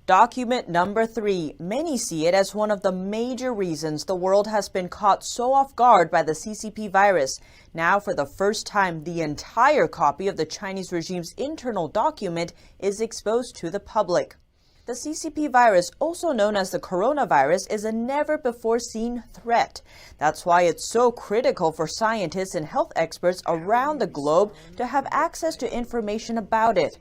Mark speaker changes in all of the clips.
Speaker 1: Document number 3. Many see it as one of the major reasons the world has been caught so off guard by the CCP virus. Now, for the first time, the entire copy of the Chinese regime's internal document is exposed to the public. The CCP virus, also known as the coronavirus, is a never-before-seen threat. That's why it's so critical for scientists and health experts around the globe to have access to information about it.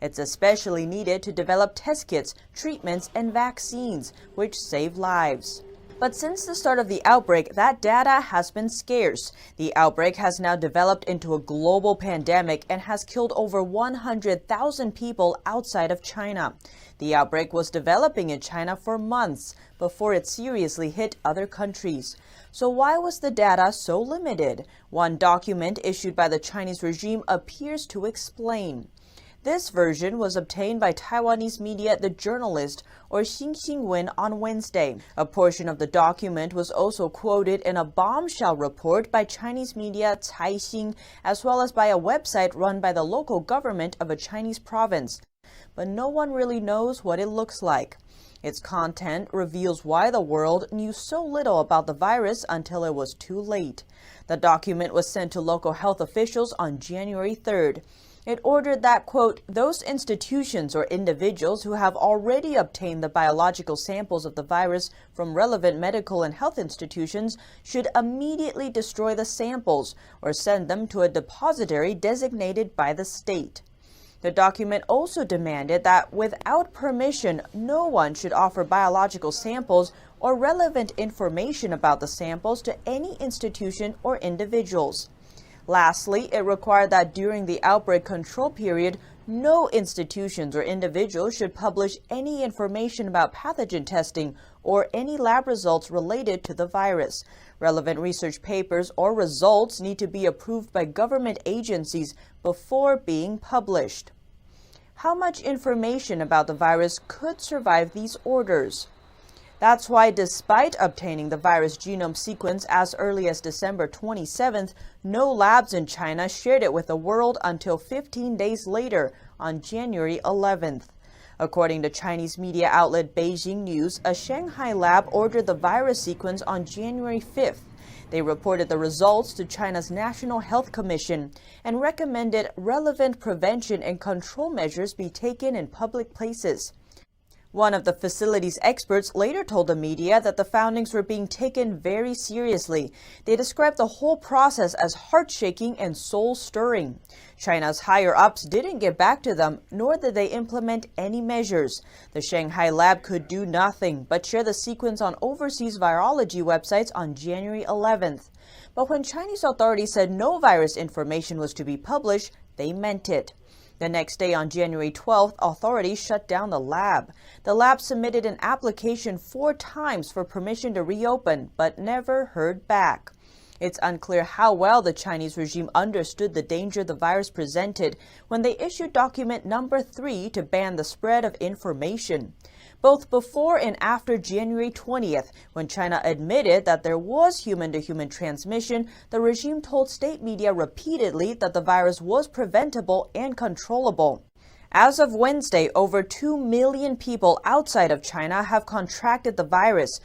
Speaker 1: It's especially needed to develop test kits, treatments, and vaccines, which save lives. But since the start of the outbreak, that data has been scarce. The outbreak has now developed into a global pandemic and has killed over 100,000 people outside of China. The outbreak was developing in China for months before it seriously hit other countries. So why was the data so limited? One document issued by the Chinese regime appears to explain. This version was obtained by Taiwanese media The Journalist, or Xinxinwen, on Wednesday. A portion of the document was also quoted in a bombshell report by Chinese media Caixin, as well as by a website run by the local government of a Chinese province. But no one really knows what it looks like. Its content reveals why the world knew so little about the virus until it was too late. The document was sent to local health officials on January 3rd. It ordered that, quote, those institutions or individuals who have already obtained the biological samples of the virus from relevant medical and health institutions should immediately destroy the samples or send them to a depository designated by the state. The document also demanded that without permission, no one should offer biological samples or relevant information about the samples to any institution or individuals. Lastly, it required that during the outbreak control period, no institutions or individuals should publish any information about pathogen testing or any lab results related to the virus. Relevant research papers or results need to be approved by government agencies before being published. How much information about the virus could survive these orders? That's why, despite obtaining the virus genome sequence as early as December 27th, no labs in China shared it with the world until 15 days later, on January 11th. According to Chinese media outlet Beijing News, a Shanghai lab ordered the virus sequence on January 5th. They reported the results to China's National Health Commission and recommended relevant prevention and control measures be taken in public places. One of the facility's experts later told the media that the findings were being taken very seriously. They described the whole process as heart-shaking and soul-stirring. China's higher-ups didn't get back to them, nor did they implement any measures. The Shanghai lab could do nothing but share the sequence on overseas virology websites on January 11th. But when Chinese authorities said no virus information was to be published, they meant it. The next day, on January 12th, authorities shut down the lab. The lab submitted an application 4 times for permission to reopen, but never heard back. It's unclear how well the Chinese regime understood the danger the virus presented when they issued document number 3 to ban the spread of information. Both before and after January 20th, when China admitted that there was human-to-human transmission, the regime told state media repeatedly that the virus was preventable and controllable. As of Wednesday, over 2 million people outside of China have contracted the virus.